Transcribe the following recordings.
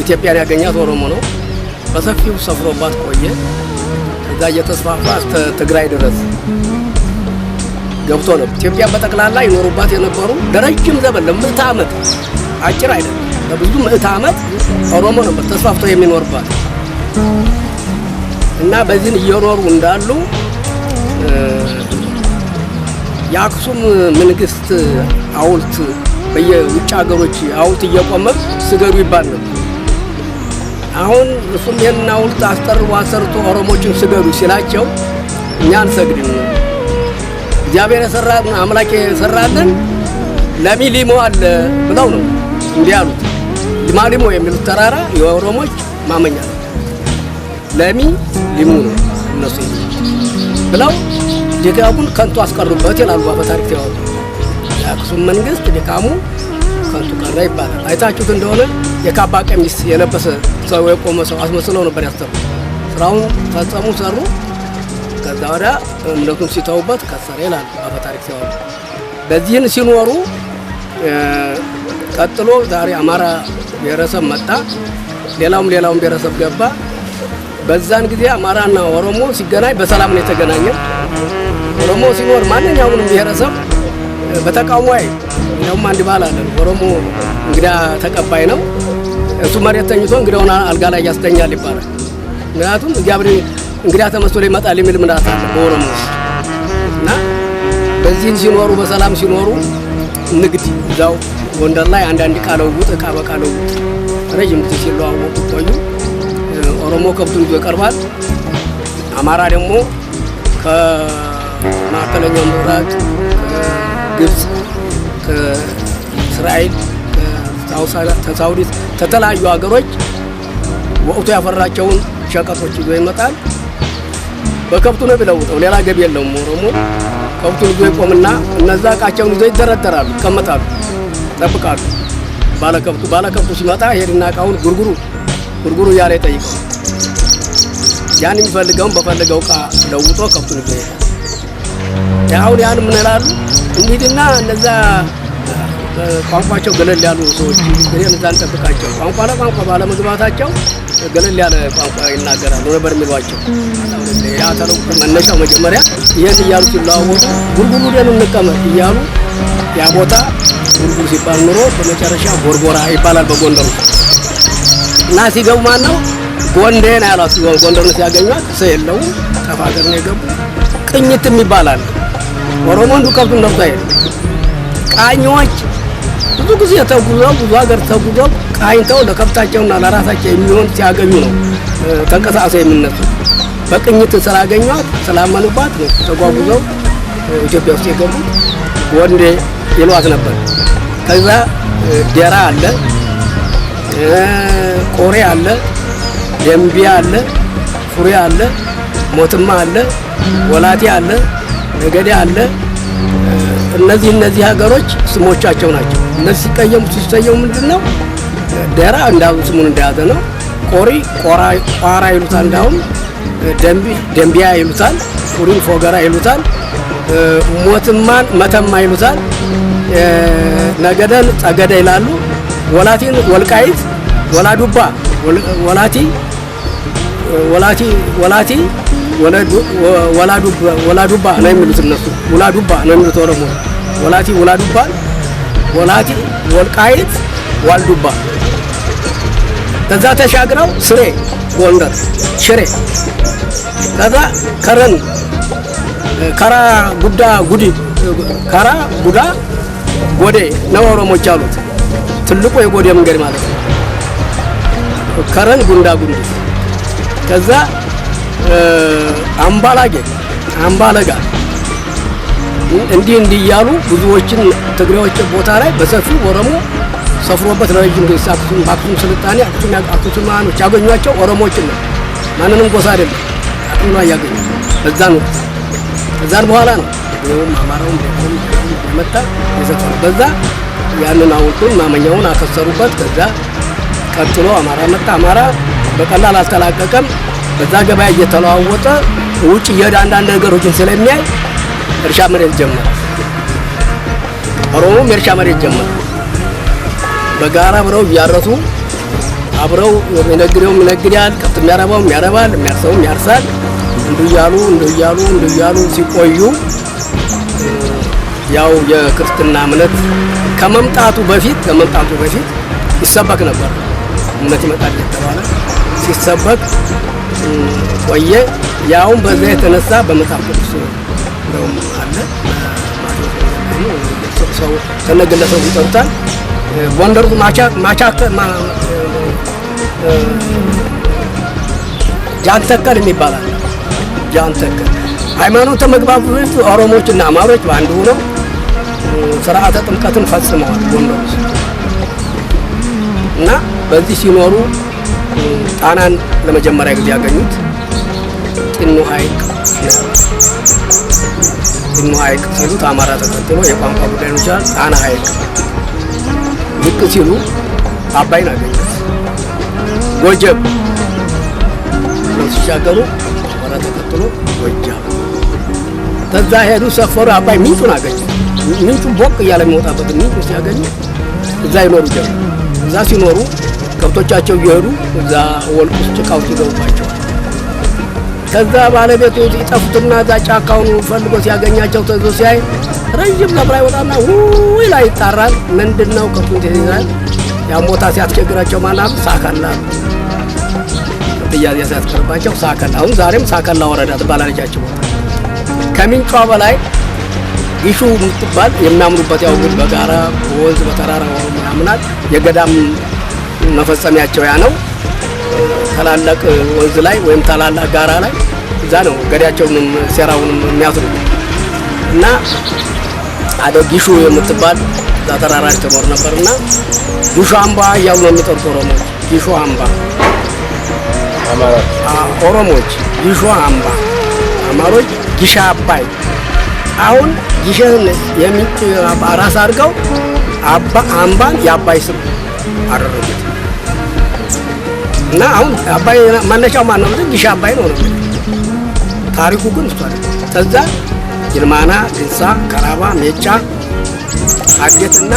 ኢትዮጵያን ያገኛት ኦሮሞ ነው። በሰፊው ሰፍሮባት ቆየ። ከዛ እየተስፋፋ እስከ ትግራይ ድረስ ገብቶ ነው። ኢትዮጵያ በጠቅላላ ይኖሩባት የነበሩ ለረጅም ዘመን ለምዕተ ዓመት አጭር አይደለም፣ ለብዙ ምዕተ ዓመት ኦሮሞ ነበር ተስፋፍቶ የሚኖርባት እና በዚህ እየኖሩ እንዳሉ የአክሱም መንግስት ሐውልት በየውጭ ሀገሮች ሐውልት እየቆመ ስገዱ ይባል ነበር። አሁን እሱም ይሄን ሐውልት አሰርቶ ኦሮሞችን ስገዱ ሲላቸው እኛ አንሰግድም፣ እግዚአብሔር የሰራን አምላክ የሰራልን ለሚሊሞ አለ ብለው ነው እንዲህ ያሉት። ሊማሊሞ የሚሉት ተራራ የኦሮሞች ማመኛ ነው። ሊሙ ነው እነሱ ብለው ድካሙን ከንቱ አስቀሩበት ይላሉ በታሪክ ያወጡ። የአክሱም መንግስት ድካሙ ከንቱ ቀረ ይባላል። አይታችሁት እንደሆነ የካባ ቀሚስ የለበሰ ሰው የቆመ ሰው አስመስለው ነበር ያሰሩ። ስራውን ፈጸሙ፣ ሰሩ። ከዛ ወዲያ እምነቱን ሲተውበት ከሰረ ይላሉ በታሪክ ያወጡ። በዚህን ሲኖሩ ቀጥሎ ዛሬ አማራ ብሔረሰብ መጣ፣ ሌላውም ብሔረሰብ ገባ። በዛን ጊዜ አማራና ኦሮሞ ሲገናኝ በሰላም ነው የተገናኘ። ኦሮሞ ሲኖር ማንኛውንም ብሔረሰብ በተቃውሞ ያውም አንድ ባል አለ። ኦሮሞ እንግዳ ተቀባይ ነው። እሱ መሬት ተኝቶ እንግዳውን አልጋ ላይ ያስተኛል ይባላል። ምክንያቱም እግዚአብሔር እንግዳ ተመስሎ ይመጣል የሚል ምናት አለ በኦሮሞ እና በዚህ ሲኖሩ በሰላም ሲኖሩ ንግድ እዛው ጎንደር ላይ አንዳንድ ቃለውጥ ዕቃ በቃለውጥ ረጅም ጊዜ ሲለዋወጡ ቆዩ። ኦሮሞ ከብቱን ይዞ ይቀርባል። አማራ ደግሞ ከማዕከለኛው ምዕራብ ግብጽ፣ ከእስራኤል፣ ከሳውዲ ከተለያዩ ሀገሮች ወቅቱ ያፈራቸውን ሸቀጦች ይዞ ይመጣል። በከብቱ ነው ቢለውጠው ሌላ ገቢ የለውም። ኦሮሞ ከብቱን ይዞ ይቆምና እነዛ ዕቃቸውን ይዞ ይደረደራሉ፣ ይቀመጣሉ፣ ይጠብቃሉ። ባለከብቱ ሲመጣ ሄድና ዕቃውን ጉርጉሩ እያለ ይጠይቀው። ያን የሚፈልገውን በፈለገው ዕቃ ለውጦ ከብቱን ይዞ ይሄዳል። አሁን ያን ምን ይላሉ? እንሂድና እነዛ ቋንቋቸው ገለል ያሉ ሰዎች እኔን እዛ እንጠብቃቸው፣ ቋንቋ ለቋንቋ ባለመግባታቸው ገለል ያለ ቋንቋ ይናገራሉ ነበር የሚሏቸው። ያ ተለውጦ መነሻው መጀመሪያ ይህን እያሉ ሲለዋወጡ ጉርጉሩ ደን እንቀመጥ እያሉ ያ ቦታ ጉርጉር ሲባል ኑሮ በመጨረሻ ጎርጎራ ይባላል በጎንደሩ እና ሲገቡ ማን ነው ጎንዴ ነው ያሏት። ጎንደርን ሲያገኟት ሰው የለውም፣ ከፋገር ነው የገቡ። ቅኝትም ይባላል። ኦሮሞ እንዱ ከብቱን ነፍቶ አይደል። ቃኞች ብዙ ጊዜ ተጉዘው ብዙ ሀገር ተጉዘው ቃኝተው ለከብታቸውና ለራሳቸው የሚሆን ሲያገኙ ነው ተንቀሳቅሰው የሚነሱ። በቅኝት ስላገኟት ስላመኑባት ነው ተጓጉዘው ኢትዮጵያ ውስጥ የገቡ። ጎንዴ ይሏት ነበር። ከዛ ዴራ አለ፣ ቆሬ አለ፣ ደምቢያ አለ፣ ፉሪ አለ፣ ሞትማ አለ፣ ወላቴ አለ፣ ነገዴ አለ። እነዚህ ሀገሮች ስሞቻቸው ናቸው። እነዚህ ሲሰየሙ ምንድነው? ዴራ እንዳው ስሙን እንደያዘ ነው። ቆሪ ቋራ ይሉታል፣ እንዳውም ደምቢያ ይሉታል፣ ፉሪን ፎገራ ይሉታል፣ ሞትማን መተማ ይሉታል፣ ነገደን ጸገደ ይላሉ። ወላቲን ወልቃይት፣ ወላዱባ ወላዱባ ነው የሚሉት እነሱ። ወላዱባ ነው የሚሉት ኦሮሞ። ወላቲ ወልቃይት ዋልዱባ። ከዛ ተሻግረው ስሬ ጎንደር ሽሬ። ከዛ ከራ ጉዳ ጎዴ ነው ኦሮሞች አሉት። ትልቁ የጎዴ መንገድ ማለት ነው። ከረን ጉንዳ ከዛ አምባለጋ እንዲህ እያሉ ብዙዎችን ትግሬዎች ቦታ ላይ በሰፊው ኦሮሞ ሰፍሮበት ለረጅም ጊዜ አክሱም ስልጣኔ አክሱማኖች ያገኟቸው ኦሮሞዎችን ነው። ማንንም ጎሳ አይደለም። አክሱም ነው ያገኙ። ከዛን በኋላ ነው ይሄም አማራውን መጣ ይዘፈሩ። በዛ ያንን አውጡን ማመኛውን አከሰሩበት። ከዛ ቀጥሎ አማራ መጣ። አማራ በቀላል አልተላቀቀም። በዛ ገበያ እየተለዋወጠ ውጭ እየሄደ አንዳንድ ነገሮችን ስለሚያይ እርሻ መሬት ጀመረ። ኦሮሞም የእርሻ መሬት ጀመረ። በጋራ ብለው እያረሱ አብረው የሚነግደው ይነግዳል፣ ከብት የሚያረባው ያረባል፣ የሚያርሰው ያርሳል። እንዲያሉ ሲቆዩ ያው የክርስትና እምነት ከመምጣቱ በፊት ይሰበክ ነበር። እምነት ይመጣል የተባለ ሲሰበክ ቆየ። ያውን በዛ የተነሳ በመጽሐፍ ቅዱስ እንደውም አለ ሰው ተነገለሰው ይጠሩታል። ጎንደር ጃንተከል የሚባላል። ጃንተከል ሃይማኖተ መግባባት ኦሮሞዎችና አማሮች በአንድ ሆነው ስርዓተ ጥምቀትን ፈጽመዋል ጎንደር ውስጥ እና በዚህ ሲኖሩ ጣናን ለመጀመሪያ ጊዜ ያገኙት ጢኖ ሐይቅ ሲሉት አማራ ተከትሎ የቋንቋ ጉዳይ ነው ይችላል። ጣና ሐይቅ ልክ ሲሉ አባይን አገኙት። ጎጀብ ሲሻገሩ አማራ ተከትሎ ጎጃም ከዛ ሄዱ፣ ሰፈሩ። አባይ ምንጩን አገኙ። ምንጩ ቦቅ እያለ የሚወጣበት ምንጩ ሲያገኙ እዛ ይኖሩ ጀመሩ። እዛ ሲኖሩ ከብቶቻቸው እየሄዱ እዛ ወልቁ ጭቃው ሲገቡባቸዋል። ከዛ ባለቤቱ ይጠፉትና እዛ ጫካውን ፈልጎ ሲያገኛቸው ተዞ ሲያይ ረጅም ዛፍ ላይ ወጣና ውይ ላይ ይጣራል። ምንድነው ከብቱን ይይዛል። ያሞታ ሲያስቸግራቸው ማናብ ሳከላ ጥያቄ ሲያስቀርባቸው ሳከላ። አሁን ዛሬም ሳከላ ወረዳ ትባላለቻቸው። ከምንጯ በላይ ጊሹ የምትባል የሚያምኑበት ያው ግን በጋራ ወንዝ በተራራ ወሩ ያምናል። የገዳም መፈጸሚያቸው ያ ነው። ታላላቅ ወንዝ ላይ ወይም ታላላቅ ጋራ ላይ እዛ ነው ገዳያቸውንም ሴራውንም የሚያስሩ እና ጊሹ የምትባል እዛ ተራራ ትኖር ነበርና ጊሹ አምባ ያው ነው የሚጠሩት ኦሮሞዎች። ጊሹ አምባ ኦሮሞዎች፣ ጊሹ አምባ አማሮች፣ ጊሻ አባይ። አሁን ጊሸን የሚንጭ ራስ አድርገው አምባን የአባይ ስም አደረጉት እና አሁን አባይ መነሻው ማን ነው? ጊሻ አባይ ነው። ታሪኩ ግን እሱ አይደል። ከዛ ይልማና፣ ድንሳ፣ ከራባ፣ ሜጫ፣ አዴትና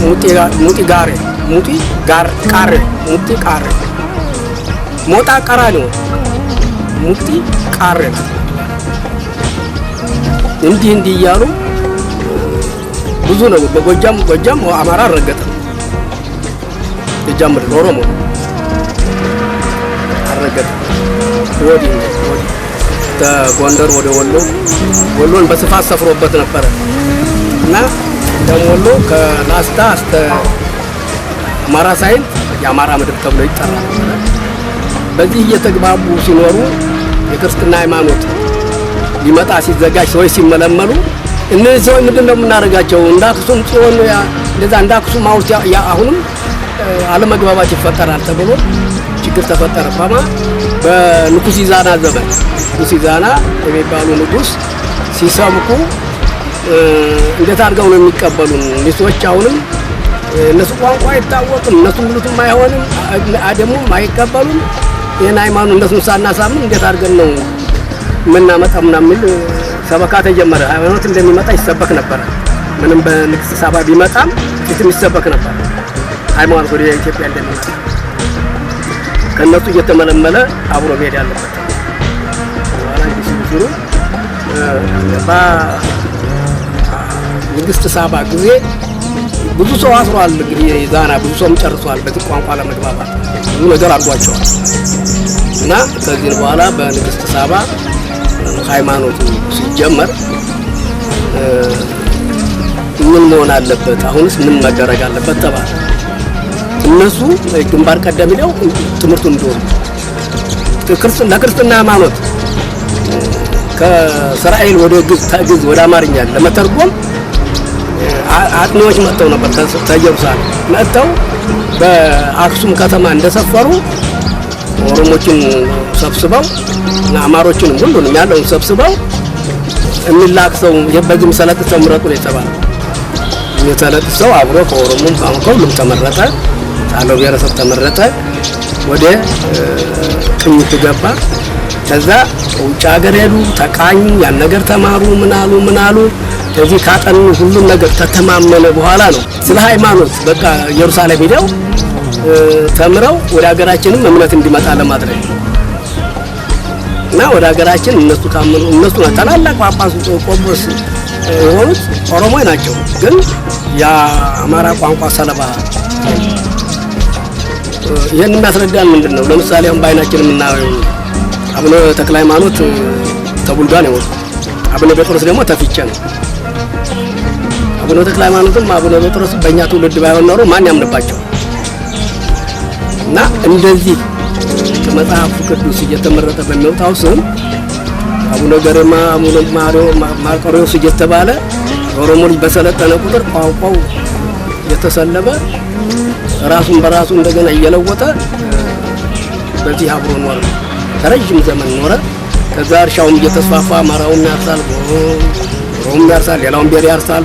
ሙጢ ቃሬ ሞጣ ቀራኒዮ ሙጢ ቃሬ እንዲህ እያሉ ብዙ ነው። በጎጃም አማራ አረገጠ። የጃምር ኦሮሞ አረገጠ። ወዲህ ከጎንደር ወደ ወሎን በስፋት ሰፍሮበት ነበረ እና ወሎ ከላስታ እስከ አማራ ሳይል የአማራ ምድር ተብሎ ይጠራል። በዚህ እየተግባቡ ሲኖሩ የክርስትና ሃይማኖት ሊመጣ ሲዘጋጅ ሰዎች ሲመለመሉ እነዚህ ሰዎች ምንድነው የምናደርጋቸው? እንዳክሱም ጽዮን እንደዛ እንዳክሱም አውርት አሁንም አለመግባባት ይፈጠራል ተብሎ ችግር ተፈጠረ። በንጉስ ይዛና ዘመን ንጉስ ይዛና የሚባሉ ንጉስ ሲሰብኩ እንዴት አድርገው ነው የሚቀበሉን? ሰዎች አሁንም እነሱ ቋንቋ አይታወቅም፣ እነሱ ምሉትም አይሆንም፣ አደሙም አይቀበሉም። ይሄን ሃይማኖት እነሱን ሳናሳምን እንዴት አድርገን ነው የምናመጣው ምናምን ሰበካ ተጀመረ። ሃይማኖት እንደሚመጣ ይሰበክ ነበር። ምንም በንግስት ሳባ ቢመጣም እትም ይሰበክ ነበር። ሃይማኖት ወደ ኢትዮጵያ እንደሚመጣ ከነሱ እየተመለመለ አብሮ መሄድ ያለበት ዋላ ዲስኩሩ ንግስት ሳባ ጊዜ ብዙ ሰው አስሯል። እንግዲህ ዛና ብዙ ሰውም ጨርሷል። በዚህ ቋንቋ ለመግባባት ብዙ ነገር አድርጓቸዋል እና ከዚህ በኋላ በንግስት ሳባ ሃይማኖቱ ሲጀመር ምን መሆን አለበት? አሁንስ ምን መደረግ አለበት ተባለ። እነሱ ግንባር ቀደም ነው ትምህርቱን እንደሆነ ለክርስትና ሃይማኖት ከእስራኤል ወደ ግዕዝ ወደ አማርኛ ለመተርጎም አጥኚዎች መጥተው ነበር። ከኢየሩሳሌም መጥተው በአክሱም ከተማ እንደሰፈሩ ኦሮሞችን ሰብስበው እና አማሮችንም ሁሉንም ያለውን ሰብስበው የሚላክሰው የበግም ሰለጥተው ምረጡ ነው የተባለው። የተለጥሰው አብሮ ከኦሮሞም ከሁሉም ተመረጠ። ታለው ብሔረሰብ ተመረጠ። ወደ ቅኝት ገባ። ከዛ ውጭ ሀገር ሄዱ፣ ተቃኙ፣ ያን ነገር ተማሩ፣ ምን አሉ። ከዚህ ካጠኑ ሁሉም ነገር ተተማመነ በኋላ ነው ስለ ሃይማኖት በቃ ኢየሩሳሌም ሄደው ተምረው ወደ ሀገራችንም እምነት እንዲመጣ ለማድረግ እና ወደ ሀገራችን እነሱ ካመኑ እነሱ ታላላቅ ጳጳስ ቆጶስ የሆኑት ኦሮሞይ ናቸው። ግን የአማራ ቋንቋ ሰለባ ይሄን የሚያስረዳን ምንድነው? ለምሳሌ አሁን በዓይናችን የምናየው አቡነ ተክለ ሃይማኖት ተቡልጋ ነው። አቡነ ጴጥሮስ ደግሞ ተፍቼ ነው። አቡነ ተክለ ሃይማኖትም አቡነ ጴጥሮስ በእኛ ትውልድ ባይሆን ኖሮ ማን ያምንባቸው? እና እንደዚህ ከመጽሐፍ ቅዱስ እየተመረጠ በሚወጣው ስም አቡነ ገረማ አቡነ ማርቆሬዎስ እየተባለ ኦሮሞ ልጅ በሰለጠነ ቁጥር ቋንቋው እየተሰለበ ራሱን በራሱ እንደገና እየለወጠ በዚህ አብሮ ኖረ። ረጅም ዘመን ኖረ። ከዛ እርሻውም እየተስፋፋ አማራውም ያርሳል፣ ኦሮሞም ያርሳል፣ ሌላውም ብሔር ያርሳል።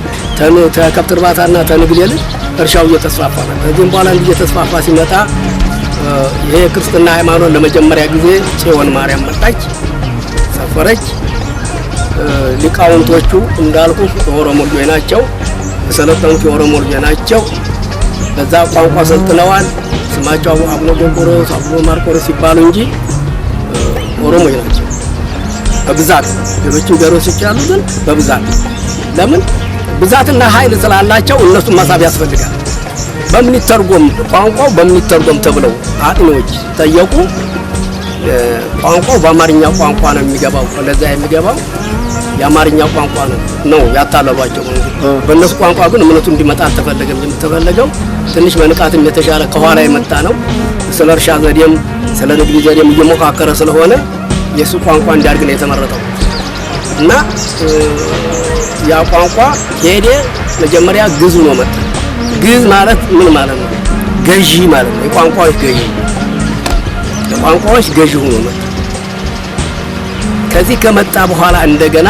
ከከብት እርባታና ከንግድ ይልቅ እርሻው እየተስፋፋ ነው። ከዚህም በኋላ እየተስፋፋ ሲመጣ ይሄ ክርስትና ሃይማኖት ለመጀመሪያ ጊዜ ጽዮን ማርያም መጣች፣ ሰፈረች። ሊቃውንቶቹ እንዳልኩ ኦሮሞ ልጆች ናቸው፣ የሰለጠኑት የኦሮሞ ልጆች ናቸው። በዛ ቋንቋ ሰልጥነዋል። ስማቸው አቡነ ጎንቆሮስ አቡነ ማርቆሬዎስ ሲባሉ እንጂ ኦሮሞች ናቸው በብዛት። ሌሎችም ገሮች ይችላሉ፣ ግን በብዛት ለምን ብዛትና ኃይል ስላላቸው እነሱን መሳብ ያስፈልጋል። በምን ይተርጎም ቋንቋው በምን ይተርጎም ተብለው አጥኚዎች ጠየቁ። ቋንቋው በአማርኛ ቋንቋ ነው የሚገባው፣ ለዛ የሚገባው የአማርኛ ቋንቋ ነው ያታለሏቸው። በእነሱ ቋንቋ ግን እምነቱ እንዲመጣ አልተፈለገም። የተፈለገው ትንሽ በንቃትም የተሻለ ከኋላ የመጣ ነው። ስለ እርሻ ዘዴም ስለ ንግድ ዘዴም እየሞካከረ ስለሆነ የሱ ቋንቋ እንዲያድግ ነው የተመረጠው። እና ያ ቋንቋ ሄደ መጀመሪያ ግዕዝ ነው መጣ። ግዕዝ ማለት ምን ማለት ነው? ገዢ ማለት ነው። የቋንቋዎች ገዢ፣ የቋንቋዎች ገዢ ሆኖ መጣ። ከዚህ ከመጣ በኋላ እንደገና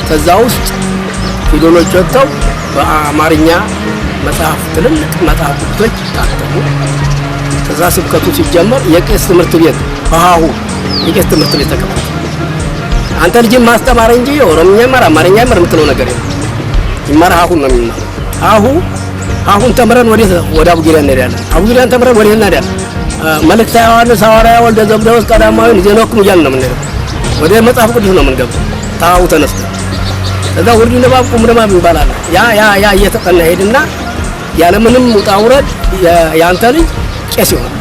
ከዛ ውስጥ ፊደሎች ወጥተው በአማርኛ መጽሐፍ ትልልቅ መጽሐፍ ቅዱሶች ታተሙ። ከዛ ስብከቱ ሲጀመር የቄስ ትምህርት ቤት በሃሁ የቄስ ትምህርት ቤት ተከፈተ። አንተ ልጅ ማስተማር እንጂ ኦሮምኛ ይማር አማርኛ ይማር የምትለው ነገር የለም። ይማር ሃሁን ነው የሚማር። አሁን ተምረን ወደ አቡጊዳ እንሄዳለን። አቡጊዳን ተምረን ወደ እንሄዳለን። መልእክተ ዮሐንስ ሐዋርያ ወልደ ዘብዴዎስ ቀዳማዊ ዜናኩም እያልን ነው የምንሄደው። ወደ መጽሐፍ ቅዱስ ነው የምንገባው። ታው ተነስተን ከዛ ወርዲ ንባብ ቁም ንባብ ይባላል። ያ እየተጠና ሄድና ያለምንም ውጣ ውረድ ያንተ ልጅ ቄስ ይሆናል፣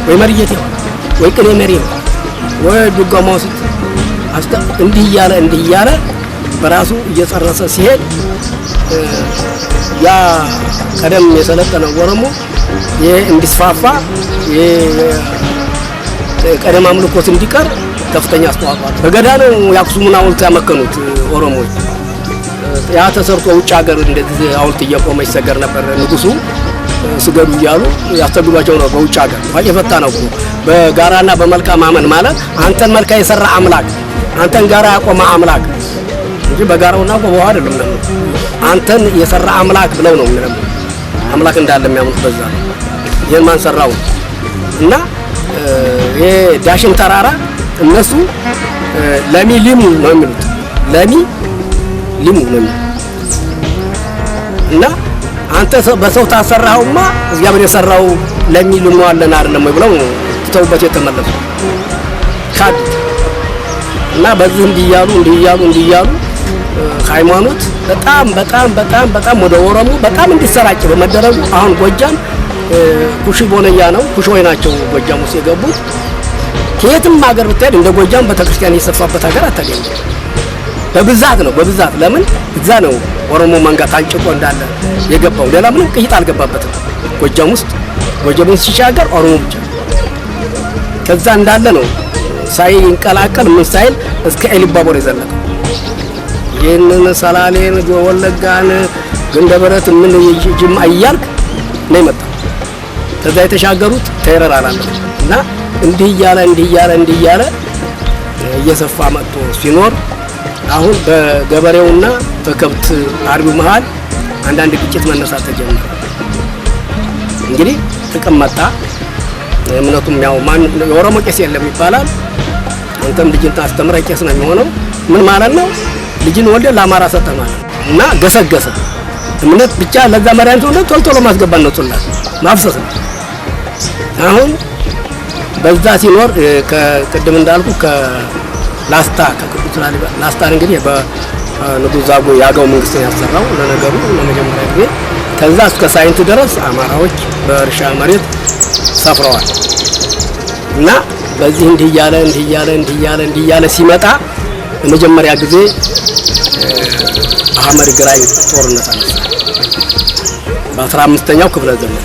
ወይ መሪጌት ይሆናል፣ ወይ ቅኔ መሪ ይሆናል፣ ወይ ዱጋማው እንዲህ እያለ በራሱ እየጨረሰ ሲሄድ ያ ቀደም የሰለጠነው ኦሮሞ ይሄ እንዲስፋፋ ቀደም አምልኮት እንዲቀር ከፍተኛ አስተዋጽኦ በገዳ ነው የአክሱምን ሐውልት ያመከኑት ኦሮሞዎች። ያ ተሰርቶ ውጭ ሀገር እንደዚህ ሐውልት እየቆመ ይሰገር ነበር። ንጉሱ ስገዱ እያሉ ያስተግሏቸው ነው በውጭ ሀገር። የፈታ ነው በጋራና በመልካ ማመን ማለት አንተን መልካ የሰራ አምላክ፣ አንተን ጋራ ያቆመ አምላክ እንጂ በጋራውና በውሃ አይደለም ነው። አንተን የሰራ አምላክ ብለው ነው የሚለው። አምላክ እንዳለ የሚያምኑት በዛ ነው። ይሄን ማን ሰራው? እና ይሄ ዳሽን ተራራ እነሱ ለሚ ሊሙ ነው የሚሉት። ለሚ ሊሙ ነው እና አንተ በሰው ታሰራውማ እግዚአብሔር የሰራው ለሚ ሊሙ አለና አይደለም ወይ ብለው ተውበት የተመለሱ ካድ እና በዚህ እንዲያሉ ሃይማኖት በጣም ወደ ኦሮሞ በጣም እንዲሰራጭ በመደረጉ አሁን ጎጃም ኩሽ ቦነያ ነው። ኩሾይ ናቸው ጎጃም ውስጥ የገቡት። ከየትም ሀገር ብትሄድ እንደ ጎጃም ቤተክርስቲያን የሰፋበት ሀገር አታገኝም። በብዛት ለምን እዛ ነው ኦሮሞ መንጋ ታንጭቆ እንዳለ የገባው። ሌላ ምንም ቅይጥ አልገባበትም። ጎጃም ውስጥ ሲሻገር ኦሮሞ ብቻ ከዛ እንዳለ ነው ሳይንቀላቀል ምን ሳይል እስከ ኤሊባቦር የዘለቀው። ይህንን ሰላሌን ወለጋን ግንደበረት ምን ጅማ እያልክ ነው የመጣው። ከዛ የተሻገሩት ተይረር አላለ እና እንዲህ እያለ እየሰፋ መጥቶ ሲኖር አሁን በገበሬውና በከብት አርቢው መሃል አንዳንድ ግጭት መነሳት ተጀመረ። እንግዲህ ጥቅም መጣ። እምነቱም ያው ማን የኦሮሞ ቄስ የለም ይባላል። አንተም ልጅን ታስተምረህ ቄስ ነው የሚሆነው። ምን ማለት ነው? ልጅን ወልደ ለአማራ ሰጠ ማለት እና ገሰገሰ። እምነት ብቻ ለዛ መድኃኒት ሆነ ቶሎ ማስገባት ነው። ጾላት ማፍሰስ ነው። አሁን በዛ ሲኖር ከቅድም እንዳልኩ ከላስታ ከቅዱስ ላስታ እንግዲህ በንጉሥ ዛጉዌ የአገው መንግስትን ያሰራው ለነገሩ ለመጀመሪያ ጊዜ ከዛ እስከ ሳይንት ድረስ አማራዎች በእርሻ መሬት ሰፍረዋል እና በዚህ እንዲህ እያለ ሲመጣ ለመጀመሪያ ጊዜ አህመድ ግራኝ ጦርነት አነሳ በ15ኛው ክፍለ ዘመን